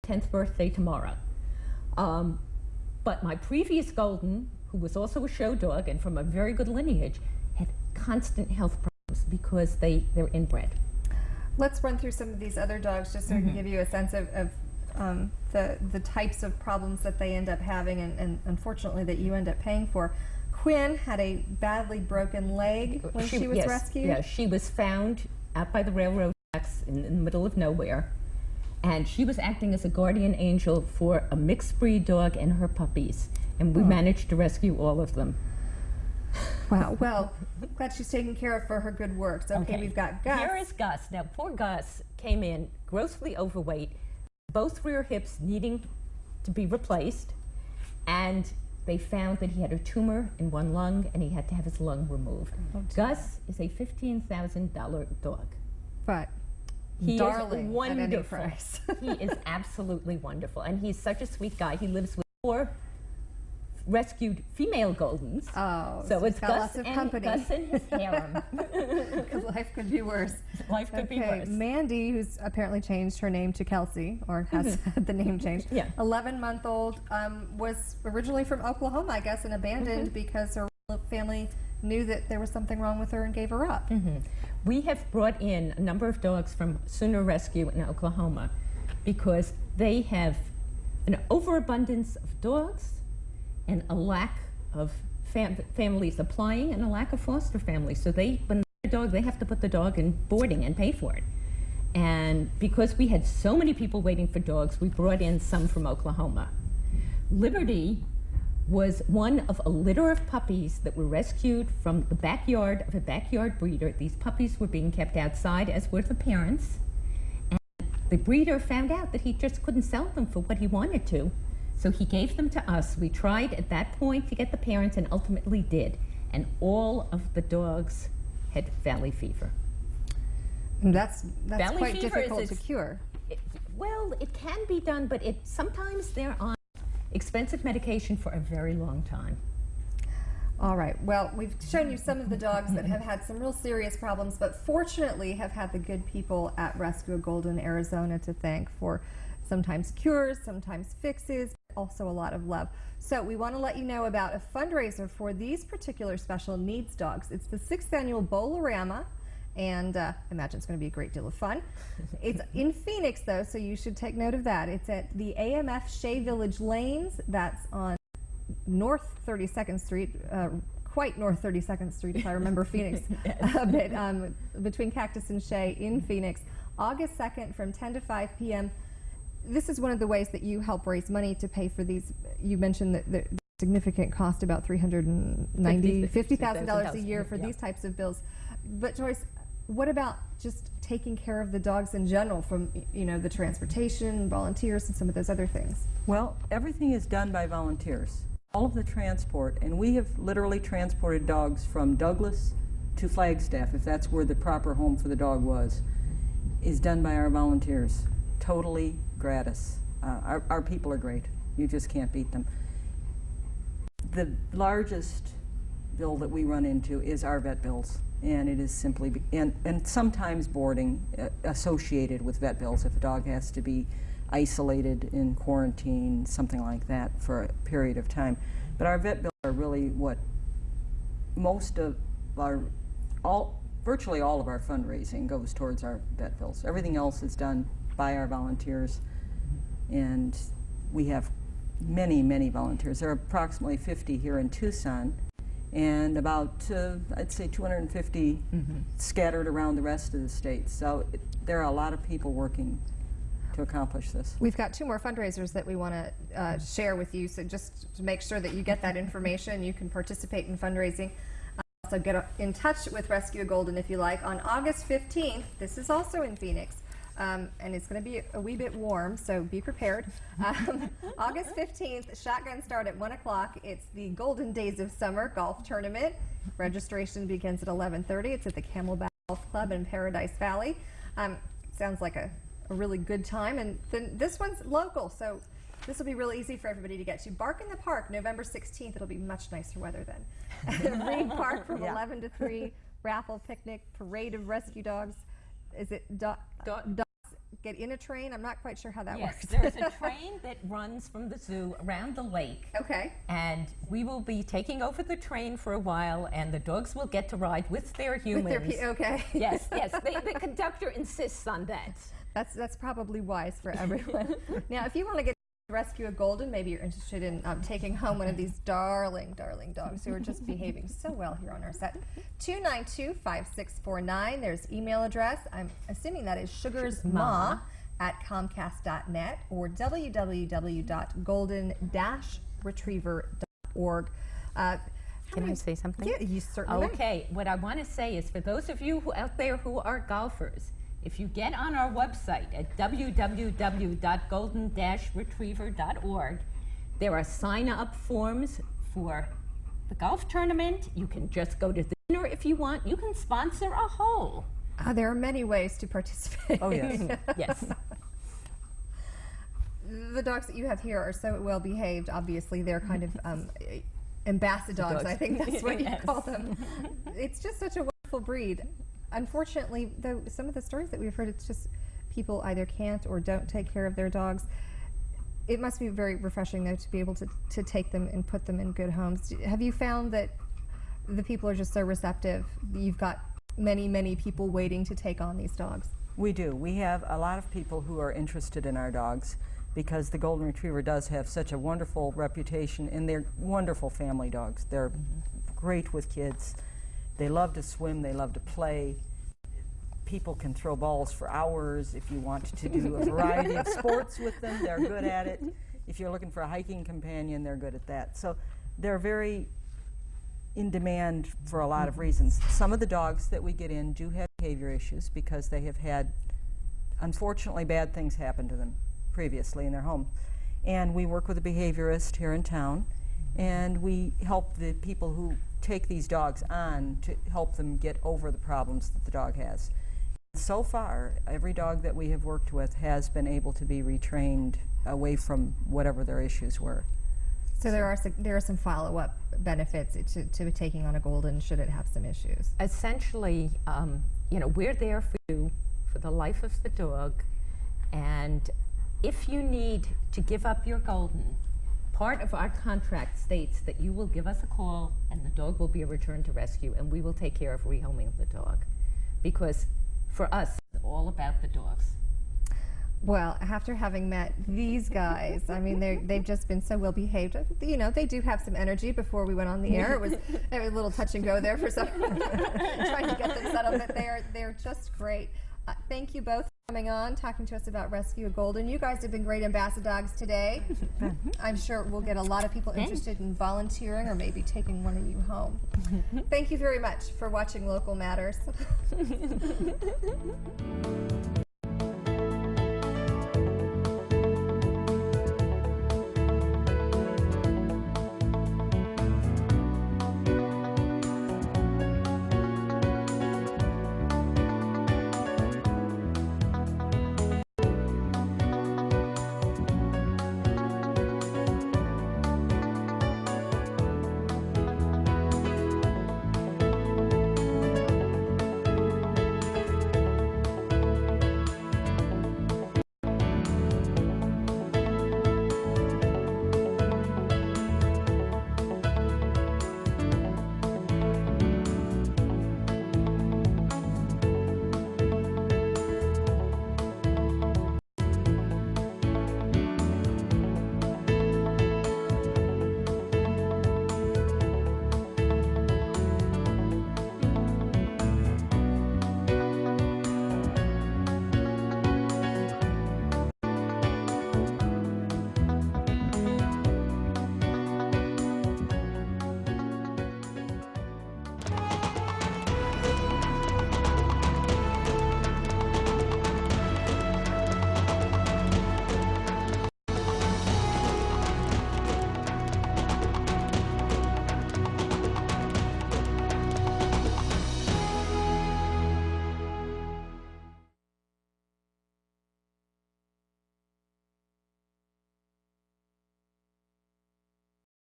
10th birthday tomorrow. But my previous Golden, who was also a show dog and from a very good lineage, had constant health problems because they're inbred. Let's run through some of these other dogs just so we can give you a sense of the types of problems that they end up having and unfortunately that you end up paying for. Quinn had a badly broken leg when she was rescued? Yeah, she was found out by the railroad tracks in the middle of nowhere, and she was acting as a guardian angel for a mixed breed dog and her puppies, and we managed to rescue all of them. Wow, well, glad she's taken care of for her good work. So, okay, we've got Gus. Here is Gus. Now, poor Gus came in grossly overweight, both rear hips needing to be replaced, and they found that he had a tumor in one lung and he had to have his lung removed. Gus is a $15,000 dog. But he darling is wonderful. At any price. He is absolutely wonderful, and he's such a sweet guy. He lives with 4 rescued female Goldens. Oh, so it's Gus and his harem. Because life could be worse. Life could be worse. Mandy, who's apparently changed her name to Kelsey, or has had the name changed. 11-month-old, was originally from Oklahoma, I guess, and abandoned because her family knew that there was something wrong with her and gave her up. We have brought in a number of dogs from Sooner Rescue in Oklahoma because they have an overabundance of dogs and a lack of families applying and a lack of foster families. So when they get a dog, they have to put the dog in boarding and pay for it. And because we had so many people waiting for dogs, we brought in some from Oklahoma. Liberty was one of a litter of puppies that were rescued from the backyard of a backyard breeder. These puppies were being kept outside, as were the parents. And the breeder found out that he just couldn't sell them for what he wanted to. So he gave them to us. We tried at that point to get the parents and ultimately did. And all of the dogs had valley fever. And that's quite difficult to cure. Well, it can be done, but sometimes they're on expensive medication for a very long time. All right, well, we've shown you some of the dogs that have had some real serious problems, but fortunately have had the good people at Rescue a Golden Arizona to thank for sometimes cures, sometimes fixes, also a lot of love. So we want to let you know about a fundraiser for these particular special needs dogs. It's the 6th annual Bowl-O-Rama, and I imagine it's going to be a great deal of fun. It's in Phoenix, though, so you should take note of that. It's at the AMF Shea Village Lanes. That's on North 32nd Street, quite North 32nd Street, if I remember Phoenix a bit, between Cactus and Shea in Phoenix, August 2nd from 10 to 5 p.m. This is one of the ways that you help raise money to pay for these. You mentioned that the significant cost, about $50,000 a year for these types of bills. But Joyce, what about just taking care of the dogs in general, from the transportation, volunteers, and some of those other things? Well, everything is done by volunteers. All of the transport, and we have literally transported dogs from Douglas to Flagstaff, if that's where the proper home for the dog was, is done by our volunteers. Totally gratis. Our people are great. You just can't beat them. The largest bill that we run into is our vet bills, and it is simply, and sometimes boarding associated with vet bills if a dog has to be isolated in quarantine, something like that for a period of time. But our vet bills are really what most of our, virtually all of our fundraising goes towards our vet bills. Everything else is done by our volunteers, and we have many, many volunteers. There are approximately 50 here in Tucson, and about, I'd say 250 scattered around the rest of the state. So there are a lot of people working to accomplish this. We've got 2 more fundraisers that we want to share with you, so just to make sure that you get that information, you can participate in fundraising. Also get in touch with Rescue a Golden if you like. On August 15th, this is also in Phoenix, and it's going to be a wee bit warm, so be prepared. August 15th, shotgun start at 1 o'clock. It's the Golden Days of Summer Golf Tournament. Registration begins at 11:30. It's at the Camelback Golf Club in Paradise Valley. Sounds like a really good time, and then this one's local, so this will be really easy for everybody to get to. Bark in the Park, November 16th. It'll be much nicer weather then. Reed Park from 11 to 3. Raffle, picnic, parade of rescue dogs. Is it dogs get in a train? I'm not quite sure how that Yes, works. there's a train that runs from the zoo around the lake. Okay. And we will be taking over the train for a while, and the dogs will get to ride with their humans. Okay. Yes, yes. The conductor insists on that. That's probably wise for everyone. Now, if you want to get rescue a golden, maybe you're interested in taking home one of these darling dogs who are just behaving so well here on our set. 292-5649. There's email address. I'm assuming that is sugarsma@comcast.net or www.golden-retriever.org. Can I say something? Yeah, you certainly may. Okay, what I want to say is for those of you out there who are golfers, if you get on our website at www.golden-retriever.org, there are sign-up forms for the golf tournament. You can just go to the dinner if you want. You can sponsor a hole. There are many ways to participate. Oh, yes. Yes. The dogs that you have here are so well behaved. Obviously, they're kind of ambassadors. I think that's what you Yes. call them. It's just such a wonderful breed. Unfortunately, though, some of the stories that we've heard, it's just people either can't or don't take care of their dogs. It must be very refreshing, though, to be able to take them and put them in good homes. Have you found that the people are just so receptive? You've got many people waiting to take on these dogs. We do. We have a lot of people who are interested in our dogs because the Golden Retriever does have such a wonderful reputation, and they're wonderful family dogs. They're great with kids. They love to swim, they love to play. People can throw balls for hours. If you want to do a variety of sports with them, they're good at it. If you're looking for a hiking companion, they're good at that. So they're very in demand for a lot of reasons. Some of the dogs that we get in do have behavior issues because they have had, unfortunately, bad things happen to them previously in their home. And we work with a behaviorist here in town, and we help the people who take these dogs on to help them get over the problems that the dog has. So far, every dog that we have worked with has been able to be retrained away from whatever their issues were. So there are some follow-up benefits to taking on a golden should it have some issues. Essentially, you know, we're there for you for the life of the dog, and if you need to give up your golden, part of our contract states that you will give us a call and the dog will be returned to rescue, and we will take care of rehoming the dog. Because for us, it's all about the dogs. Well, after having met these guys, I mean, they've just been so well behaved. You know, they do have some energy. Before we went on the air, it was a little touch and go there for some trying to get them settled, but they're just great. Thank you both for coming on, talking to us about Rescue a Golden. You guys have been great ambassadors today. I'm sure we'll get a lot of people interested in volunteering or maybe taking one of you home. Thank you very much for watching Local Matters.